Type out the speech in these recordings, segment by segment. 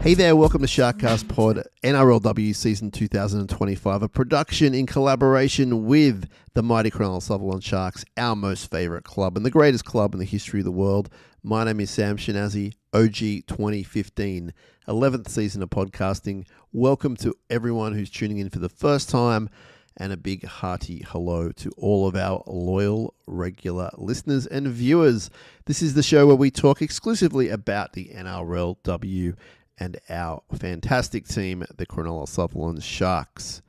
Hey there, welcome to SharkCast Pod, NRLW Season 2025, a production in collaboration with the mighty Cronulla Sharks, our most favourite club and the greatest club in the history of the world. My name is Sam Shinazzi, OG 2015, 11th season of podcasting. Welcome to everyone who's tuning in for the first time, and a big hearty hello to all of our loyal, regular listeners and viewers. This is the show where we talk exclusively about the NRLW and our fantastic team, the Cronulla Sharks.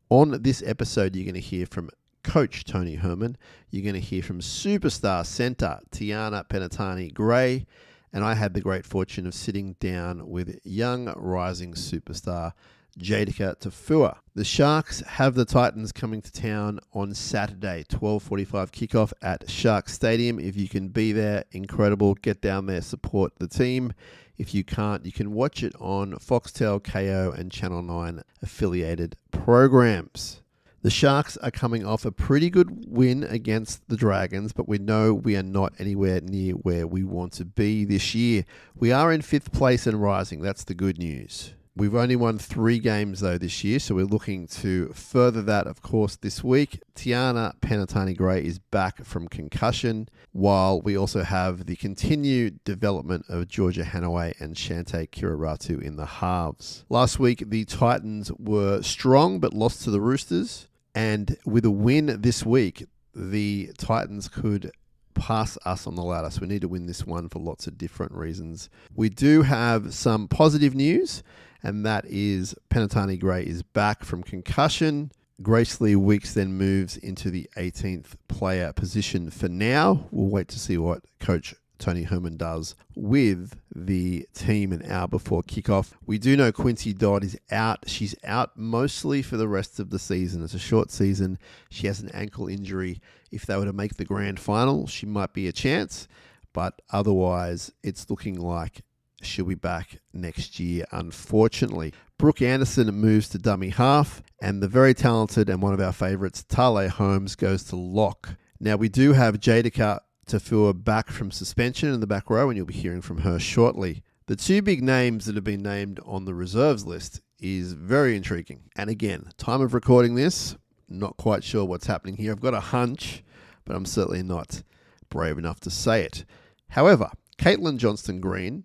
On this episode, you're going to hear from Coach Tony Herman. You're going to hear from superstar centre Tiana Penitani-Gray. And I had the great fortune of sitting down with young rising superstar Jaydika Tafua. The Sharks have the Titans coming to town on Saturday, 12:45 kickoff at Sharks Stadium. If you can be there, incredible. Get down there, support the team. If you can't, you can watch it on Foxtel, KO, and Channel 9 affiliated programs. The Sharks are coming off a pretty good win against the Dragons, but we know we are not anywhere near where we want to be this year. We are in 5th place and rising. That's the good news. We've only won 3 games, though, this year, so we're looking to further that, of course, this week. Tiana Penitani-Gray is back from concussion, while we also have the continued development of Georgia Hanaway and Shante Kiraratu in the halves. Last week, the Titans were strong but lost to the Roosters, and with a win this week, the Titans could pass us on the ladder. So we need to win this one for lots of different reasons. We do have some positive news, and that is Penitani-Gray is back from concussion. Gracely Weeks then moves into the 18th player position for now. We'll wait to see what Coach Tony Herman does with the team an hour before kickoff. We do know Quincy Dodd is out. She's out mostly for the rest of the season. It's a short season. She has an ankle injury. If they were to make the grand final, she might be a chance, but otherwise it's looking like she'll be back next year, unfortunately. Brooke Anderson moves to dummy half, and the very talented and one of our favourites, Tale Holmes, goes to lock. Now, we do have Jaydika Tafua back from suspension in the back row, and you'll be hearing from her shortly. The 2 big names that have been named on the reserves list is very intriguing. And again, time of recording this, not quite sure what's happening here. I've got a hunch, but I'm certainly not brave enough to say it. However, Caitlin Johnston-Green,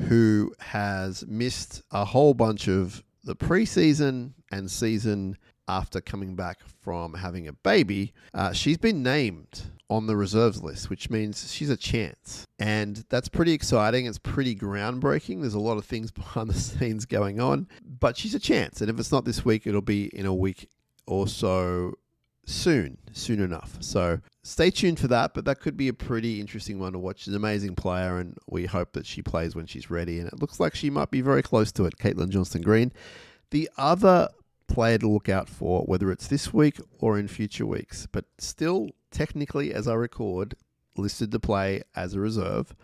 who has missed a whole bunch of the preseason and season after coming back from having a baby, she's been named on the reserves list, which means she's a chance. And that's pretty exciting. It's pretty groundbreaking. There's a lot of things behind the scenes going on, but she's a chance. And if it's not this week, it'll be in a week or so soon enough. So stay tuned for that, but that could be a pretty interesting one to watch. She's an amazing player, and we hope that she plays when she's ready, and it looks like she might be very close to it, Caitlin Johnston-Green. The other player to look out for, whether it's this week or in future weeks, but still technically, as I record, listed to play as a reserve,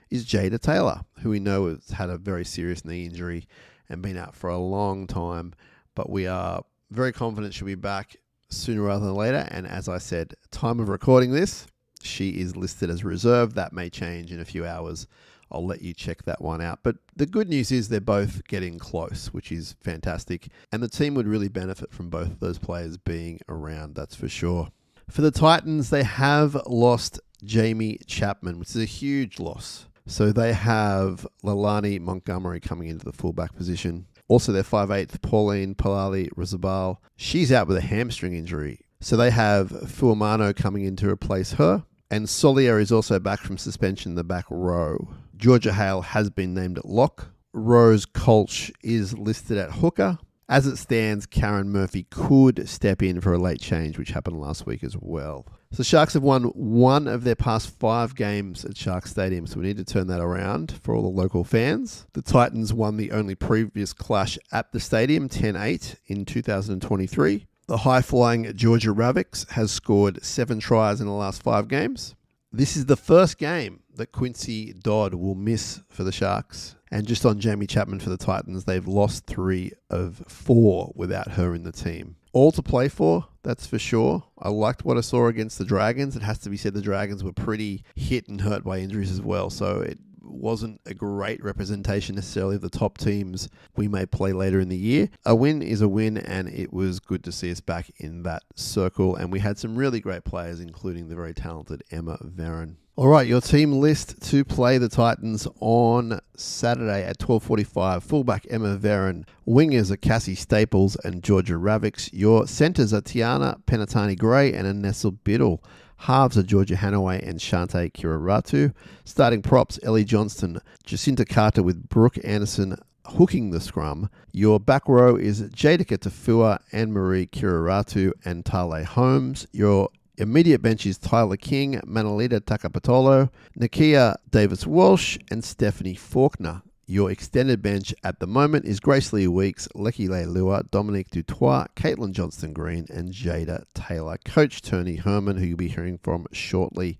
is Jada Taylor, who we know has had a very serious knee injury and been out for a long time, but we are very confident she'll be back sooner rather than later. And as I said, time of recording this, she is listed as reserve. That may change in a few hours. I'll let you check that one out. But the good news is they're both getting close, which is fantastic. And the team would really benefit from both of those players being around, that's for sure. For the Titans, they have lost Jamie Chapman, which is a huge loss. So they have Leilani Montgomery coming into the fullback position. Also, their 5'8", Pauline Palali-Rizabal, she's out with a hamstring injury. So they have Fuamano coming in to replace her. And Solier is also back from suspension in the back row. Georgia Hale has been named at lock. Rose Kolsch is listed at hooker. As it stands, Karen Murphy could step in for a late change, which happened last week as well. So Sharks have won 1 of their past 5 games at Sharks Stadium, so we need to turn that around for all the local fans. The Titans won the only previous clash at the stadium, 10-8 in 2023. The high-flying Georgia Ravix has scored 7 tries in the last 5 games. This is the first game that Quincy Dodd will miss for the Sharks. And just on Jamie Chapman for the Titans, they've lost 3 of 4 without her in the team. All to play for, that's for sure. I liked what I saw against the Dragons. It has to be said the Dragons were pretty hit and hurt by injuries as well. So it wasn't a great representation necessarily of the top teams we may play later in the year. A win is a win, and it was good to see us back in that circle. And we had some really great players, including the very talented Emma Veron. All right, your team list to play the Titans on Saturday at 12:45. Fullback Emma Veron. Wingers are Cassie Staples and Georgia Ravix. Your centres are Tiana Penitani-Gray and Anessa Biddle. Halves are Georgia Hanaway and Shante Kiraratu. Starting props, Ellie Johnston, Jacinta Carter with Brooke Anderson hooking the scrum. Your back row is Jaydika Tafua, Anne-Marie Kiraratu and Tale Holmes. Your immediate bench is Tyler King, Manalita Takapatolo, Nakia Davis-Walsh and Stephanie Faulkner. Your extended bench at the moment is Grace Lee Weeks, Lecky Leilua, Dominique Dutoit, Caitlin Johnston-Green, and Jada Taylor. Coach Tony Herman, who you'll be hearing from shortly.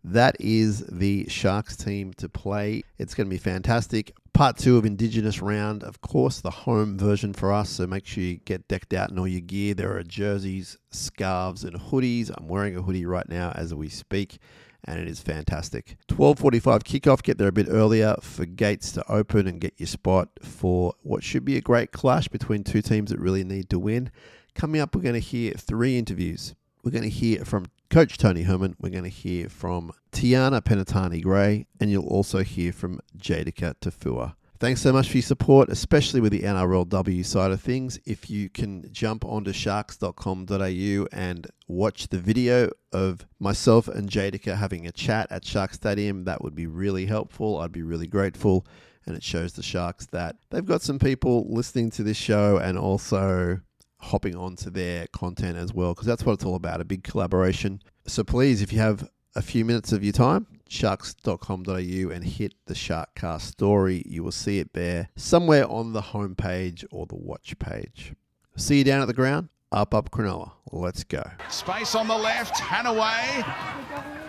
That is the Sharks team to play. It's going to be fantastic. Part 2 of Indigenous Round, of course, the home version for us, so make sure you get decked out in all your gear. There are jerseys, scarves, and hoodies. I'm wearing a hoodie right now as we speak, and it is fantastic. 12:45 kickoff. Get there a bit earlier for gates to open and get your spot for what should be a great clash between two teams that really need to win. Coming up, we're going to hear 3 interviews. We're going to hear from Coach Tony Herman. We're going to hear from Tiana Penitani-Gray, and you'll also hear from Jaydika Tafua. Thanks so much for your support, especially with the NRLW side of things. If you can jump onto sharks.com.au and watch the video of myself and Jaydika having a chat at Shark Stadium, that would be really helpful. I'd be really grateful. And it shows the Sharks that they've got some people listening to this show and also hopping onto their content as well, because that's what it's all about, a big collaboration. So please, if you have a few minutes of your time, sharks.com.au and hit the SharkCast story. You will see it there somewhere on the homepage or the watch page. See you down at the ground. Up Cronulla. Let's go. Space on the left, Hanaway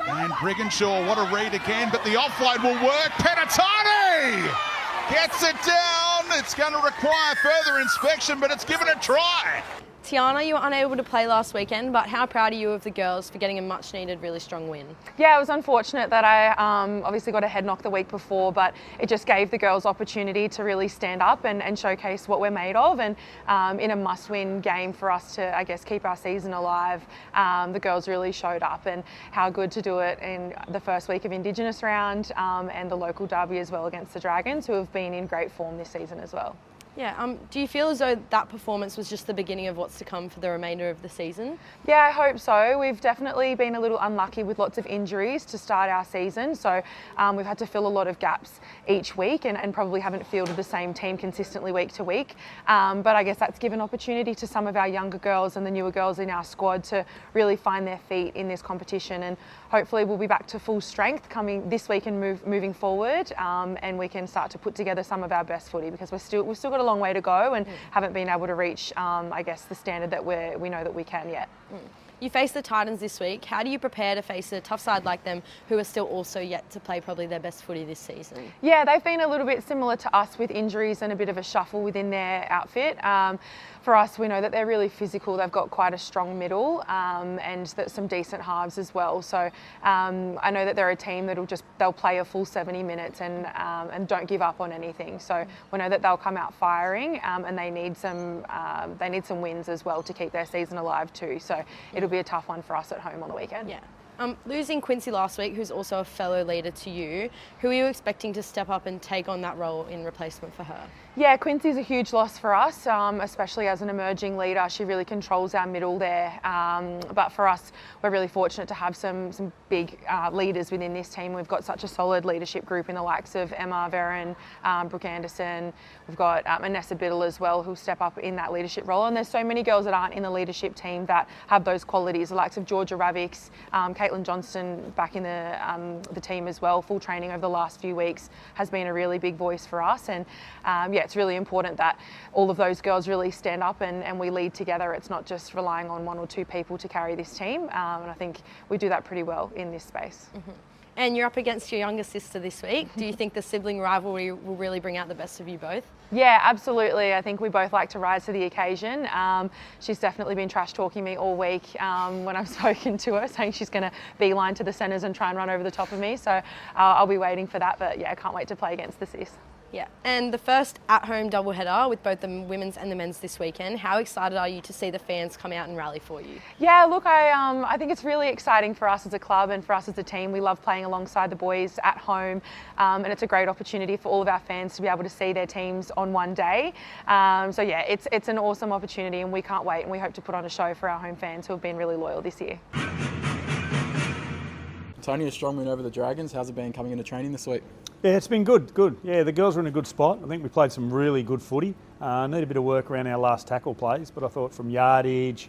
and Brigginshaw. What a read again, but the offload will work. Penitani gets it down. It's going to require further inspection, but it's given a try. Tiana, you were unable to play last weekend, but how proud are you of the girls for getting a much-needed, really strong win? Yeah, it was unfortunate that I obviously got a head knock the week before, but it just gave the girls opportunity to really stand up and showcase what we're made of. And in a must-win game for us to, I guess, keep our season alive, the girls really showed up, and how good to do it in the first week of Indigenous round and the local derby as well against the Dragons, who have been in great form this season as well. Yeah, do you feel as though that performance was just the beginning of what's to come for the remainder of the season? Yeah, I hope so. We've definitely been a little unlucky with lots of injuries to start our season, so we've had to fill a lot of gaps each week and probably haven't fielded the same team consistently week to week. But I guess that's given opportunity to some of our younger girls and the newer girls in our squad to really find their feet in this competition, and hopefully we'll be back to full strength coming this week and moving forward, and we can start to put together some of our best footy, because we've still got a long way to go and haven't been able to reach, I guess, the standard that we know that we can yet. You face the Titans this week. How do you prepare to face a tough side like them, who are still also yet to play probably their best footy this season? Yeah, they've been a little bit similar to us with injuries and a bit of a shuffle within their outfit. For us, we know that they're really physical. They've got quite a strong middle and some decent halves as well. So I know that they're a team they'll play a full 70 minutes and don't give up on anything. So we know that they'll come out firing, and they need some wins as well to keep their season alive too. So it'll be a tough one for us at home on the weekend. Yeah. Losing Quincy last week, who's also a fellow leader to you, who are you expecting to step up and take on that role in replacement for her? Yeah, Quincy's a huge loss for us, especially as an emerging leader. She really controls our middle there. But for us, we're really fortunate to have some big leaders within this team. We've got such a solid leadership group in the likes of Emma Veron, Brooke Anderson. We've got Anessa Biddle as well, who'll step up in that leadership role. And there's so many girls that aren't in the leadership team that have those qualities, the likes of Georgia Ravix, Caitlin Johnston back in the team as well. Full training over the last few weeks has been a really big voice for us. And it's really important that all of those girls really stand up and we lead together. It's not just relying on one or two people to carry this team, and I think we do that pretty well in this space. Mm-hmm. And you're up against your younger sister this week. Do you think the sibling rivalry will really bring out the best of you both? Yeah, absolutely. I think we both like to rise to the occasion. She's definitely been trash talking me all week when I've spoken to her, saying she's going to beeline to the centres and try and run over the top of me. So I'll be waiting for that. But yeah, I can't wait to play against the sis. Yeah, and the first at-home doubleheader with both the women's and the men's this weekend. How excited are you to see the fans come out and rally for you? Yeah, look, I think it's really exciting for us as a club and for us as a team. We love playing alongside the boys at home, and it's a great opportunity for all of our fans to be able to see their teams on one day. So yeah, it's an awesome opportunity, and we can't wait, and we hope to put on a show for our home fans who have been really loyal this year. Tony, a strong win over the Dragons. How's it been coming into training this week? Yeah, it's been good. Yeah, the girls are in a good spot. I think we played some really good footy. Need a bit of work around our last tackle plays, but I thought from yardage,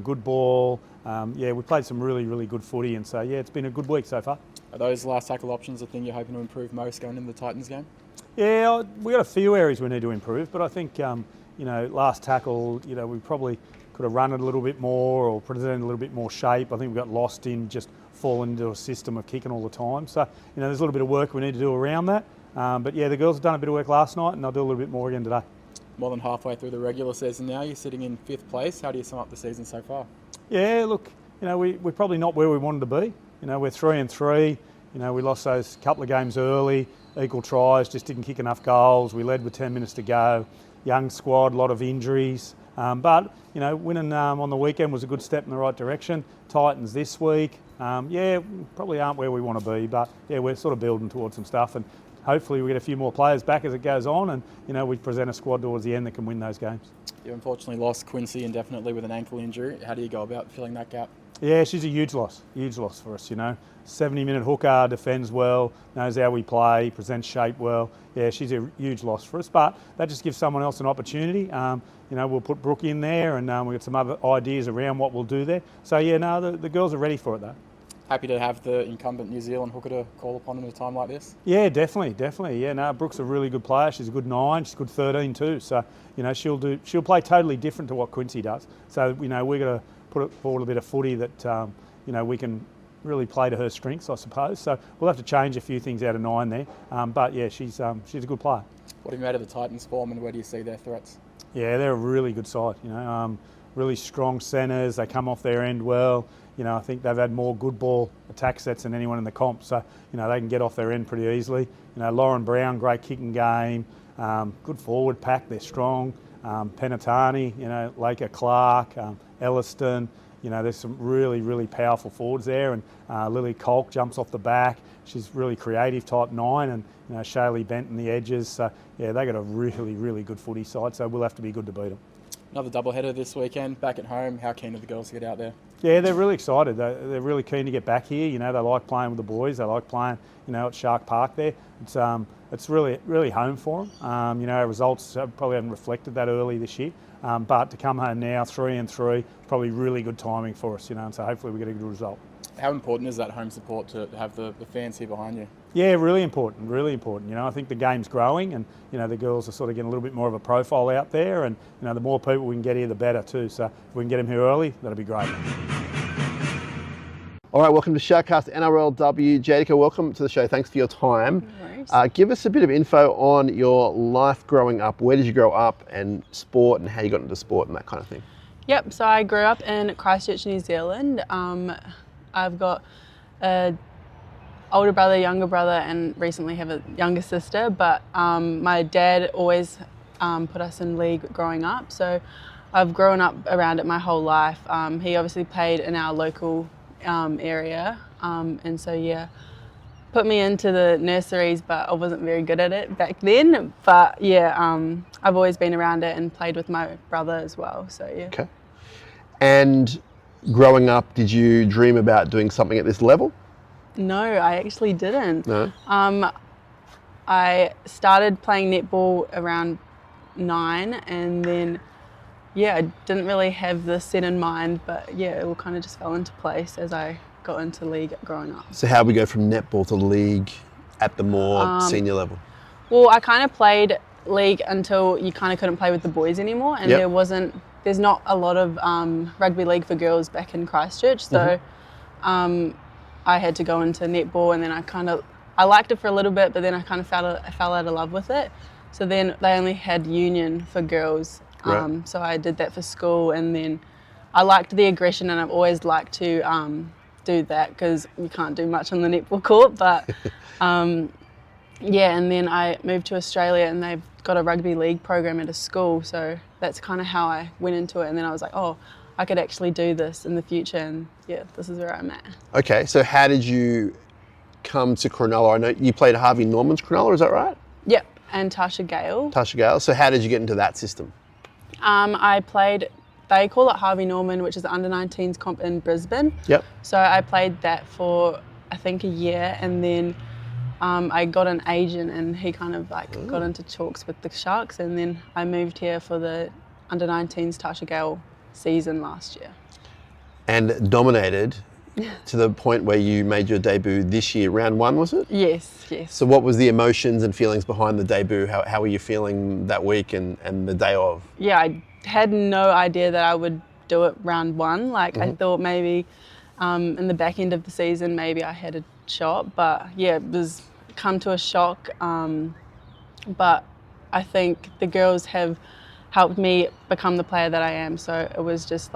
good ball, we played some really, really good footy, and so yeah, it's been a good week so far. Are those last tackle options the thing you're hoping to improve most going into the Titans game? Yeah, we got a few areas we need to improve, but I think last tackle, we probably could have run it a little bit more or presented a little bit more shape. I think we got lost in just falling into a system of kicking all the time. So, there's a little bit of work we need to do around that. But yeah, the girls have done a bit of work last night, and they'll do a little bit more again today. More than halfway through the regular season now, you're sitting in 5th place. How do you sum up the season so far? Yeah, look, we're probably not where we wanted to be. We're 3-3. We lost those couple of games early, equal tries, just didn't kick enough goals. We led with 10 minutes to go. Young squad, a lot of injuries. But winning on the weekend was a good step in the right direction. Titans this week. Probably aren't where we want to be, but yeah, we're sort of building towards some stuff, and hopefully we get a few more players back as it goes on, and we present a squad towards the end that can win those games. You unfortunately lost Quincy indefinitely with an ankle injury. How do you go about filling that gap? Yeah, she's a huge loss for us, 70-minute hooker, defends well, knows how we play, presents shape well. Yeah, she's a huge loss for us, but that just gives someone else an opportunity. We'll put Brooke in there, and we've got some other ideas around what we'll do there. So yeah, the girls are ready for it though. Happy to have the incumbent New Zealand hooker to call upon in a time like this? Yeah, definitely. Yeah, Brooke's a really good player. She's a good 9. She's a good 13 too. So, she'll play totally different to what Quincy does. So, we're going to put forward a bit of footy that, we can really play to her strengths, I suppose. So we'll have to change a few things out of 9 there. But yeah, she's a good player. What have you made of the Titans' form, and where do you see their threats? Yeah, they're a really good side. Really strong centres. They come off their end well. I think they've had more good ball attack sets than anyone in the comp, so they can get off their end pretty easily. Lauren Brown, great kicking game, good forward pack. They're strong. Penitani, Laker Clark, Elliston. There's some really, really powerful forwards there, and Lily Kolk jumps off the back. She's really creative, type 9, and Shaylee Bent in the edges. So yeah, they got a really, really good footy side. So we'll have to be good to beat them. Another doubleheader this weekend, back at home. How keen are the girls to get out there? Yeah, they're really excited. They're really keen to get back here. They like playing with the boys. They like playing, at Shark Park there. It's really, really home for them. Our results probably haven't reflected that early this year. But to come home now, 3-3, probably really good timing for us, and so hopefully we get a good result. How important is that home support to have the fans here behind you? Yeah, really important. I think the game's growing, and the girls are sort of getting a little bit more of a profile out there, and the more people we can get here, the better too. So if we can get them here early, that'll be great. All right, welcome to SharkCast NRLW. Jaydika, welcome to the show. Thanks for your time. No worries. Give us a bit of info on your life growing up. Where did you grow up, and sport, and how you got into sport and that kind of thing? Yep, so I grew up in Christchurch, New Zealand. I've got an older brother, younger brother, and recently have a younger sister, but my dad always put us in league growing up, so I've grown up around it my whole life. He obviously played in our local area, and so yeah, put me into the nurseries, but I wasn't very good at it back then. But yeah, I've always been around it and played with my brother as well, so yeah. Okay. And growing up, did you dream about doing something at this level? No, I actually didn't. No? I started playing netball around 9, and then yeah, I didn't really have this set in mind, but yeah, it all kind of just fell into place as I got into league growing up. So how do we go from netball to league at the more senior level? Well, I kind of played league until you kind of couldn't play with the boys anymore, and Yep. there's not a lot of rugby league for girls back in Christchurch, so I had to go into netball, and then I liked it for a little bit, but then I kind of fell out of love with it. So then they only had union for girls, Right. so I did that for school, and then I liked the aggression, and I've always liked to do that because you can't do much on the netball court, but yeah, and then I moved to Australia, and they've got a rugby league program at a school, so that's kind of how I went into it, and then I was like, oh, I could actually do this in the future, and yeah, this is where I'm at. Okay, so how did you come to Cronulla? I know you played Harvey Norman's Cronulla, is that right? Yep, and Tasha Gale. Tasha Gale. So how did you get into that system? I played, they call it Harvey Norman, which is the under-19s comp in Brisbane. Yep. So I played that for, I think, a year, and then I got an agent, and he kind of got into talks with the Sharks, and then I moved here for the under-19s Tasha Gale season last year. And dominated to the point where you made your debut this year, round 1, was it? Yes. So what was the emotions and feelings behind the debut? How were you feeling that week and the day of? Yeah, I had no idea that I would do it round 1. I thought maybe in the back end of the season, maybe I had a shot, but yeah, it was come to a shock. But I think the girls have helped me become the player that I am. So it was just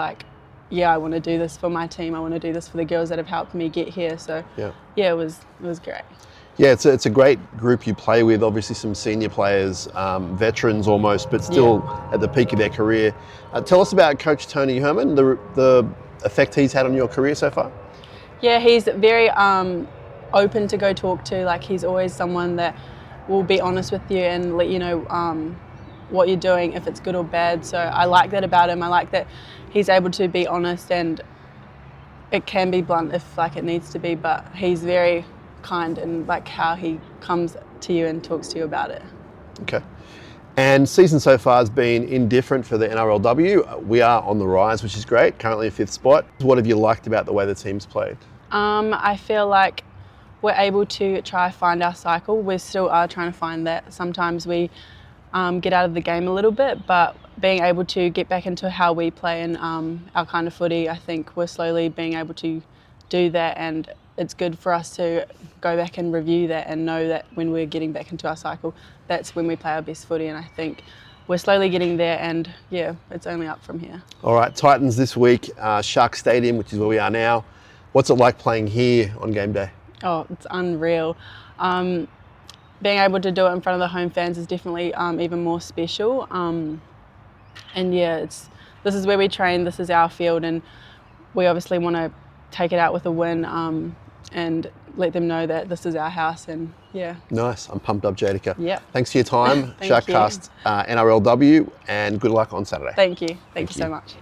yeah, I want to do this for my team. I want to do this for the girls that have helped me get here. So yeah, it was great. Yeah, it's a great group you play with. Obviously, some senior players, veterans almost, but still at the peak of their career. Tell us about Coach Tony Herman, the effect he's had on your career so far. Yeah, he's very open to go talk to. He's always someone that will be honest with you and let you know what you're doing, if it's good or bad. So I like that about him. I like that he's able to be honest, and it can be blunt if it needs to be, but he's very kind in how he comes to you and talks to you about it. Okay. And season so far has been indifferent for the NRLW. We are on the rise, which is great, currently in 5th spot. What have you liked about the way the team's played? I feel like we're able to try find our cycle. We still are trying to find that. Sometimes we get out of the game a little bit, but being able to get back into how we play and our kind of footy, I think we're slowly being able to do that, and it's good for us to go back and review that and know that when we're getting back into our cycle, that's when we play our best footy, and I think we're slowly getting there, and yeah, it's only up from here. All right, Titans this week, Shark Stadium, which is where we are now. What's it like playing here on game day? Oh, it's unreal. Being able to do it in front of the home fans is definitely even more special. And yeah, this is where we train, this is our field, and we obviously want to take it out with a win and let them know that this is our house, and yeah. Nice, I'm pumped up, Jaydika. Yep. Thanks for your time, Thank SharkCast, NRLW, and good luck on Saturday. Thank you so much.